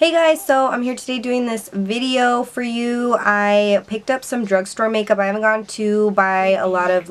Hey guys, so I'm here today doing this video for you. I picked up some drugstore makeup. I haven't gone to buy a lot of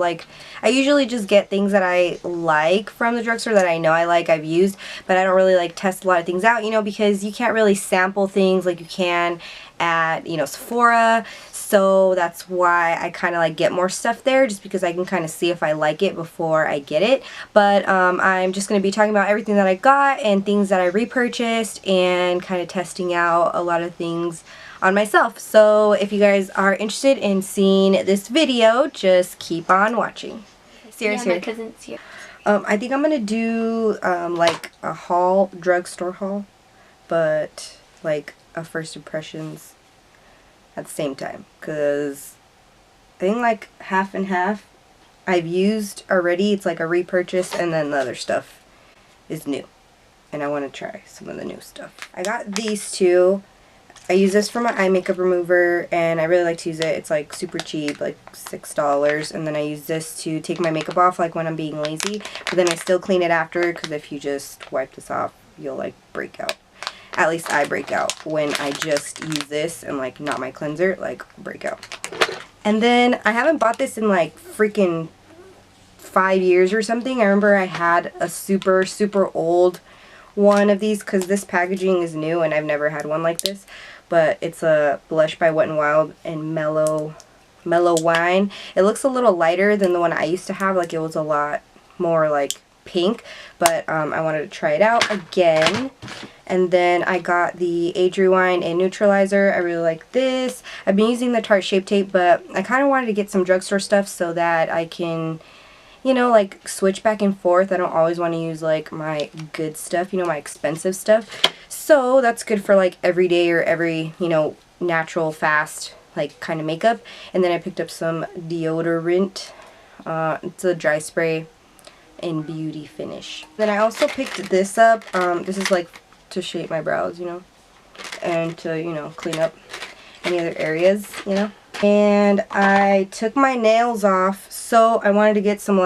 I usually just get things that I like from the drugstore that I know I like, I've used, but I don't really test a lot of things out, because you can't really sample things like you can at, Sephora. So that's why I kind of get more stuff there, just because I can kind of see if I like it before I get it. But I'm just going to be talking about everything that I got and things that I repurchased and kind of testing out a lot of things on myself. So if you guys are interested in seeing this video, just keep on watching. Sierra's here. My cousin's here. I think I'm going to do a haul, drugstore haul, but a first impressions at the same time, because I think half and half I've used already. It's a repurchase, and then the other stuff is new, and I want to try some of the new stuff. I got these two. I use this for my eye makeup remover, and I really like to use it. It's super cheap, $6, and then I use this to take my makeup off when I'm being lazy, but then I still clean it after, because if you just wipe this off, you'll break out. At least I break out when I just use this and not my cleanser, break out. And then I haven't bought this in freaking 5 years or something. I remember I had a super old one of these, because this packaging is new and I've never had one like this. But it's a blush by Wet n Wild and Mellow Wine. It looks a little lighter than the one I used to have. It was a lot more pink, but I wanted to try it out again. And then I got the Age Rewind and Neutralizer. I really like this. I've been using the Tarte Shape Tape, but I kind of wanted to get some drugstore stuff so that I can, switch back and forth. I don't always want to use my good stuff, my expensive stuff. So that's good for everyday or every, natural, fast, kind of makeup. And then I picked up some deodorant. It's a dry spray in Beauty Finish. Then I also picked this up. This is to shape my brows, and to, clean up any other areas, And I took my nails off, so I wanted to get some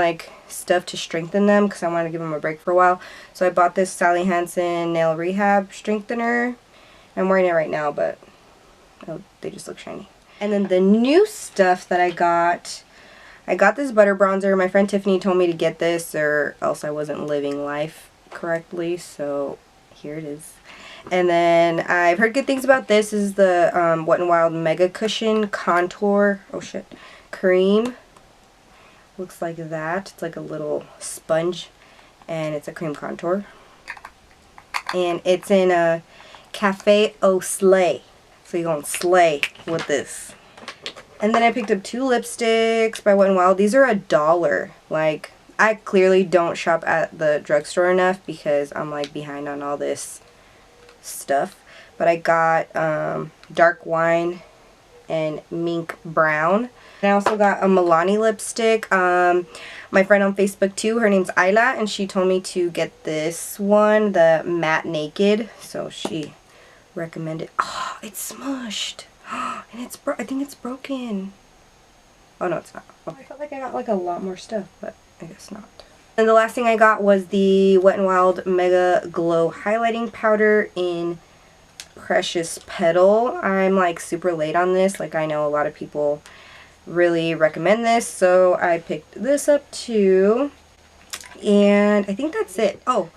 stuff to strengthen them, because I wanted to give them a break for a while. So I bought this Sally Hansen Nail Rehab strengthener. I'm wearing it right now, but they just look shiny. And then the new stuff that I got this butter bronzer. My friend Tiffany told me to get this, or else I wasn't living life correctly, so here it is. And then I've heard good things about this. This is the Wet n Wild Mega Cushion Contour Cream. Looks like that. It's a little sponge, and it's a cream contour. And it's in a Cafe Au Slay. So you're going to slay with this. And then I picked up two lipsticks by Wet n Wild. These are $1. I clearly don't shop at the drugstore enough, because I'm behind on all this stuff. But I got Dark Wine and Mink Brown. And I also got a Milani lipstick. My friend on Facebook too, her name's Isla, and she told me to get this one, the Matte Naked. So she recommended. Oh, it's smushed. And I think it's broken. Oh no, it's not. Okay. I felt like I got a lot more stuff, but I guess not. And the last thing I got was the Wet n Wild Mega Glow Highlighting Powder in Precious Petal. I'm super late on this. I know a lot of people really recommend this, so I picked this up too. And I think that's it. Oh,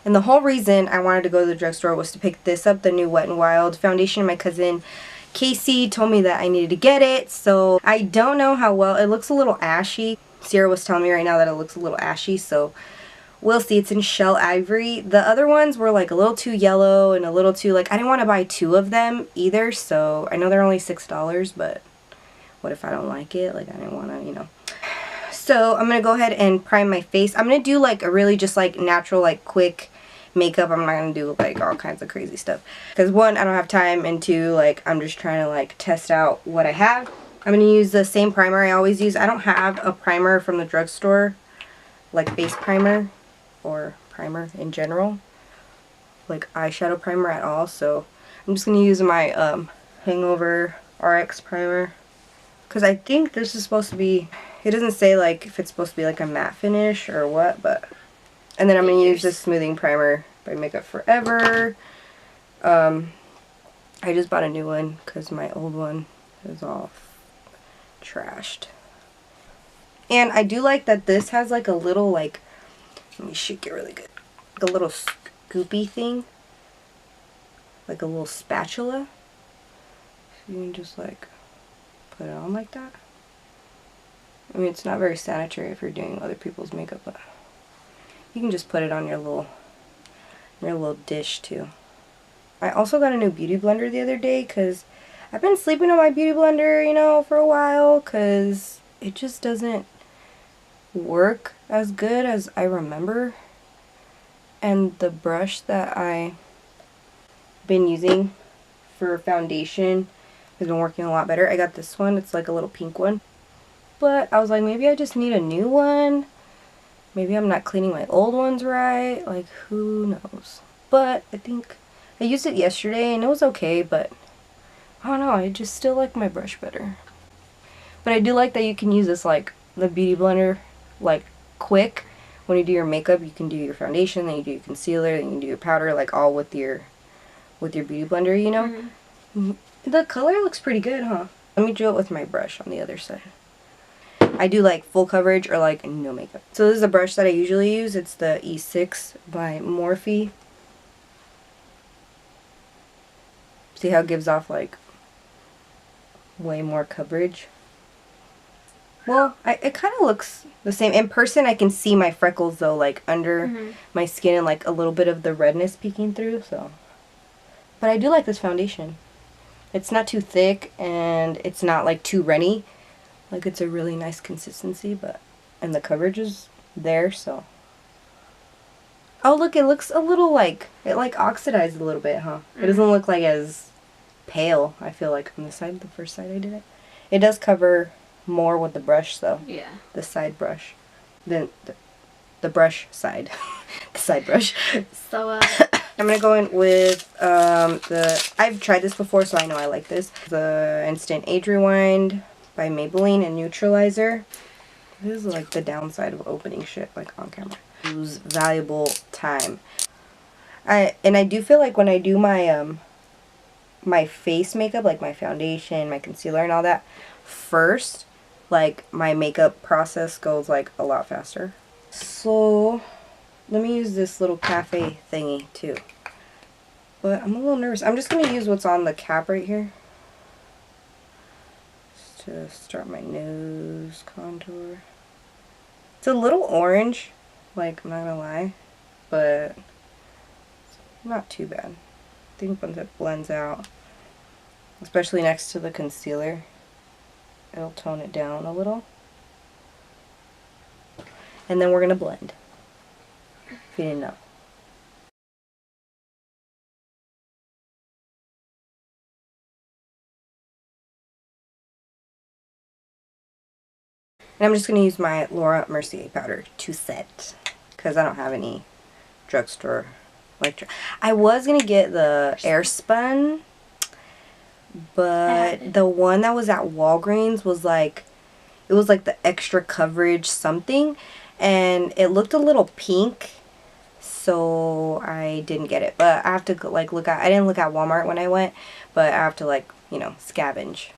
and the whole reason I wanted to go to the drugstore was to pick this up, the new Wet n Wild foundation. My cousin Casey told me that I needed to get it, so I don't know how well. It looks a little ashy. Sierra was telling me right now that it looks a little ashy, so we'll see. It's in Shell Ivory. The other ones were a little too yellow and a little too I didn't want to buy two of them either, so I know they're only $6, but what if I don't like it? I didn't want to, So I'm going to go ahead and prime my face. I'm going to do a really just natural, quick makeup. I'm not going to do all kinds of crazy stuff, because one, I don't have time, and two, I'm just trying to test out what I have. I'm going to use the same primer I always use. I don't have a primer from the drugstore, base primer or primer in general, eyeshadow primer at all, so I'm just going to use my Hangover RX primer, because I think this is supposed to be, it doesn't say if it's supposed to be a matte finish or what, but. And then I'm going to use this smoothing primer by Makeup Forever. I just bought a new one because my old one is all trashed. And I do like that this has like a little like, let me shake it really good, like a little scoopy thing, like a little spatula. So you can just like put it on like that. I mean, it's not very sanitary if you're doing other people's makeup, but you can just put it on your little dish too. I also got a new beauty blender the other day because I've been sleeping on my beauty blender, you know, for a while because it just doesn't work as good as I remember. And the brush that I've been using for foundation has been working a lot better. I got this one. It's like a little pink one. But I was like, maybe I just need a new one. Maybe I'm not cleaning my old ones right. Like, who knows? But I think I used it yesterday and it was okay, but I don't know. I just still like my brush better. But I do like that you can use this, like, the beauty blender, like, quick. When you do your makeup, you can do your foundation, then you do your concealer, then you can do your powder, like, all with your beauty blender, you know? Mm-hmm. The color looks pretty good, huh? Let me do it with my brush on the other side. I do like full coverage or like no makeup. So this is a brush that I usually use. It's the E6 by Morphe. See how it gives off like way more coverage? Well, it kind of looks the same. In person I can see my freckles though, like under my skin, and like a little bit of the redness peeking through, so. But I do like this foundation. It's not too thick and it's not like too runny. Like, it's a really nice consistency, but, and the coverage is there, so. Oh, look, it looks a little like, it like oxidized a little bit, huh? It doesn't look like as pale, I feel like, on the side, the first side I did it. It does cover more with the brush, though. Yeah. The side brush. Than the brush side. The side brush. So, I'm going to go in with, I've tried this before, so I know I like this. The Instant Age Rewind by Maybelline and Neutralizer. This is like the downside of opening shit like on camera. Lose valuable time. I do feel like when I do my my face makeup, like my foundation, my concealer and all that first, like my makeup process goes like a lot faster. So let me use this little cafe thingy too. But I'm a little nervous. I'm just gonna use what's on the cap right here to start my nose contour. It's a little orange, like, I'm not gonna lie, but it's not too bad. I think once it blends out, especially next to the concealer, it'll tone it down a little. And then we're gonna blend, if you didn't know. And I'm just going to use my Laura Mercier powder to set, because I don't have any drugstore. I was going to get the Airspun, but the one that was at Walgreens was like, it was like the extra coverage something, and it looked a little pink, so I didn't get it. But I have to like look at, I didn't look at Walmart when I went, but I have to like, you know, scavenge.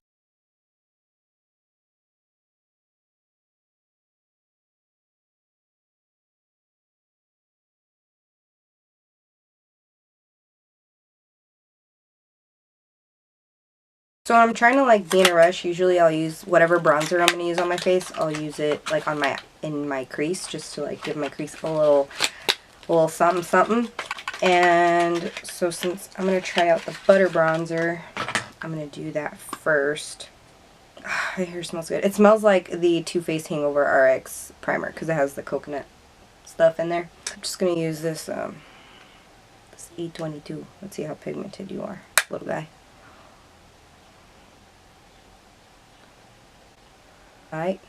So when I'm trying to like be in a rush, usually I'll use whatever bronzer I'm going to use on my face. I'll use it like on in my crease, just to like give my crease a little something something. And so since I'm going to try out the butter bronzer, I'm going to do that first. My hair smells good. It smells like the Too Faced Hangover RX primer because it has the coconut stuff in there. I'm just going to use this this E22. Let's see how pigmented you are, little guy. Alright.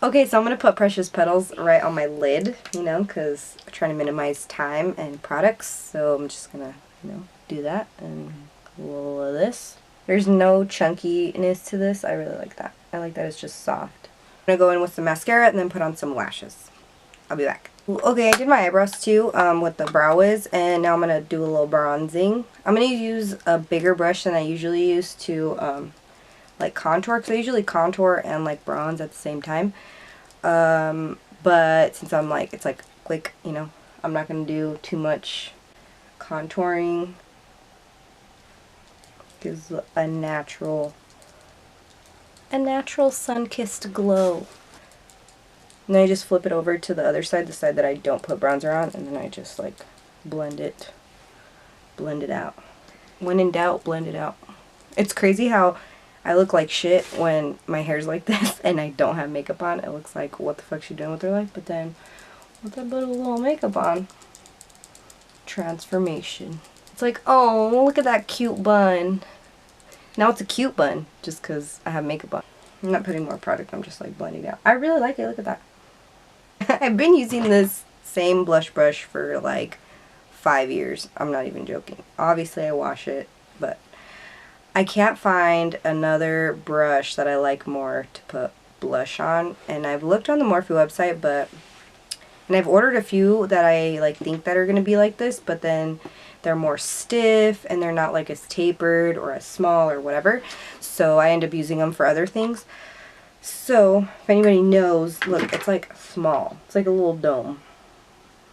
Okay, so I'm going to put Precious Petals right on my lid, you know, because I'm trying to minimize time and products. So I'm just going to, you know, do that and a little of this. There's no chunkiness to this. I really like that. I like that it's just soft. I'm going to go in with some mascara and then put on some lashes. I'll be back. Okay, I did my eyebrows too, what the brow is, and now I'm going to do a little bronzing. I'm going to use a bigger brush than I usually use to, like, contour, because I usually contour and, like, bronze at the same time. But since I'm, like, it's, like, quick, you know, I'm not going to do too much contouring. Gives a natural sun-kissed glow. And then I just flip it over to the other side, the side that I don't put bronzer on, and then I just like blend it out. When in doubt, blend it out. It's crazy how I look like shit when my hair's like this and I don't have makeup on. It looks like, what the fuck's she doing with her life? But then, with a little makeup on, transformation. It's like, oh, look at that cute bun. Now it's a cute bun, just because I have makeup on. I'm not putting more product, I'm just like blending it out. I really like it, look at that. I've been using this same blush brush for like 5 years. I'm not even joking. Obviously I wash it, but I can't find another brush that I like more to put blush on. And I've looked on the Morphe website, and I've ordered a few that I like think that are going to be like this, but then they're more stiff and they're not like as tapered or as small or whatever. So I end up using them for other things. So if anybody knows, look, it's like small. It's like a little dome.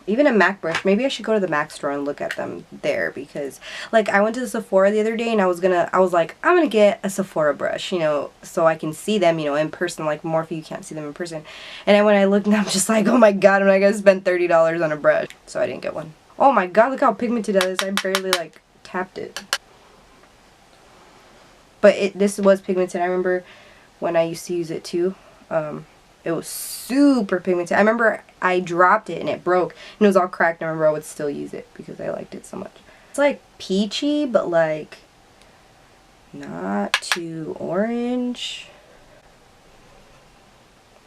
Even a MAC brush. Maybe I should go to the MAC store and look at them there, because like I went to the Sephora the other day and I was like, I'm gonna get a Sephora brush, you know, so I can see them, you know, in person. Like Morphe, you can't see them in person. And then when I looked, I'm just like, oh my god, I'm not gonna spend $30 on a brush. So I didn't get one. Oh my god, look how pigmented that is. I barely like tapped it. But this was pigmented. I remember when I used to use it too. It was super pigmented. I remember I dropped it and it broke and it was all cracked. I remember I would still use it because I liked it so much. It's like peachy, but like not too orange.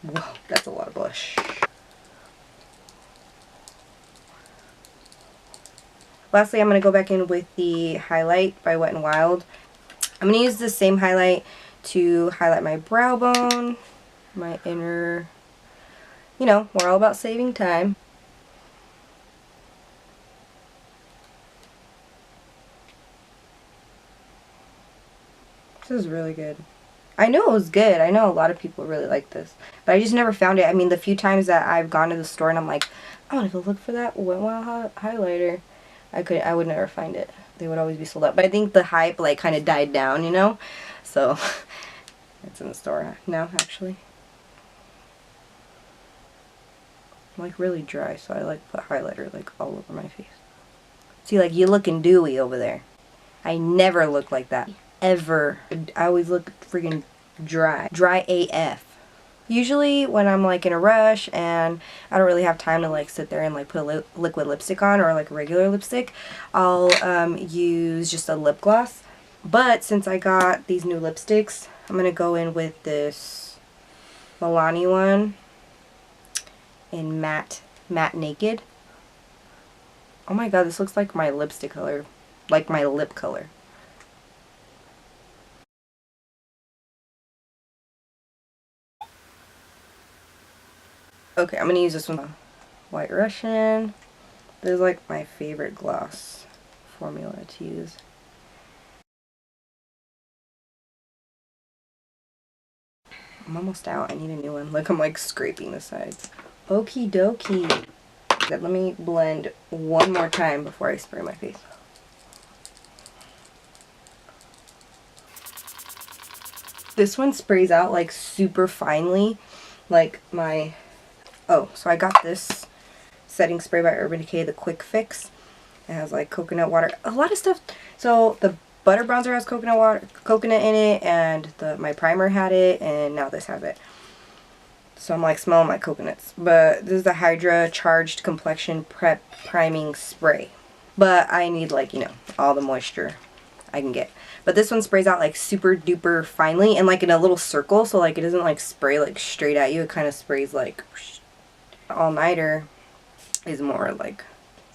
Whoa, that's a lot of blush. Lastly, I'm going to go back in with the highlight by Wet n Wild. I'm going to use the same highlight to highlight my brow bone, my inner, you know, we're all about saving time. This is really good. I know it was good. I know a lot of people really like this, but I just never found it. I mean, the few times that I've gone to the store and I'm like, I want to go look for that Wet n Wild highlighter, I would never find it. They would always be sold out. But I think the hype like kind of died down, you know? So it's in the store now, actually. I'm like really dry, so I like put highlighter like all over my face. See, like you looking dewy over there. I never look like that. Ever. I always look freaking dry. Dry AF. Usually when I'm like in a rush and I don't really have time to like sit there and like put a liquid lipstick on or like a regular lipstick, I'll use just a lip gloss. But since I got these new lipsticks, I'm going to go in with this Milani one in matte naked. Oh my god, this looks like my lipstick color. Like my lip color. Okay, I'm going to use this one. White Russian. This is like my favorite gloss formula to use. I'm almost out. I need a new one. Look, I'm like scraping the sides. Okie dokie. Let me blend one more time before I spray my face. This one sprays out like super finely. Like my... Oh, so I got this setting spray by Urban Decay, the Quick Fix. It has like coconut water. A lot of stuff. So the butter bronzer has coconut in it, and my primer had it, and now this has it. So I'm like smelling my coconuts. But this is the Hydra Charged Complexion Prep Priming Spray. But I need like, you know, all the moisture I can get. But this one sprays out like super duper finely and like in a little circle, so like it doesn't like spray like straight at you. It kind of sprays like all-nighter is more like,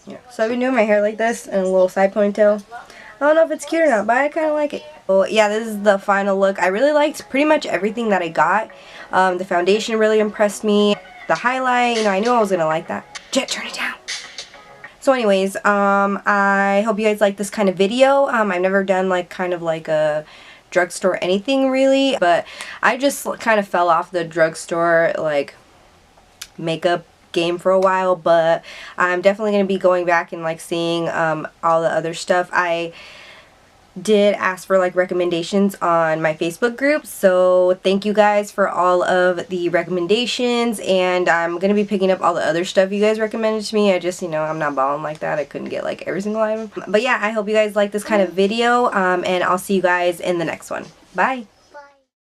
you know. So I've been doing my hair like this and a little side ponytail. I don't know if it's cute or not, but I kind of like it. Well, yeah, this is the final look. I really liked pretty much everything that I got. The foundation really impressed me. The highlight, you know, I knew I was going to like that. Jet, turn it down. So anyways, I hope you guys like this kind of video. I've never done like kind of like a drugstore anything really, but I just kind of fell off the drugstore like makeup game for a while, but I'm definitely going to be going back and like seeing all the other stuff. I did ask for like recommendations on my Facebook group, so thank you guys for all of the recommendations, and I'm gonna be picking up all the other stuff you guys recommended to me. I just, you know, I'm not balling like that. I couldn't get like every single item, but yeah, I hope you guys like this kind of video, and I'll see you guys in the next one. Bye.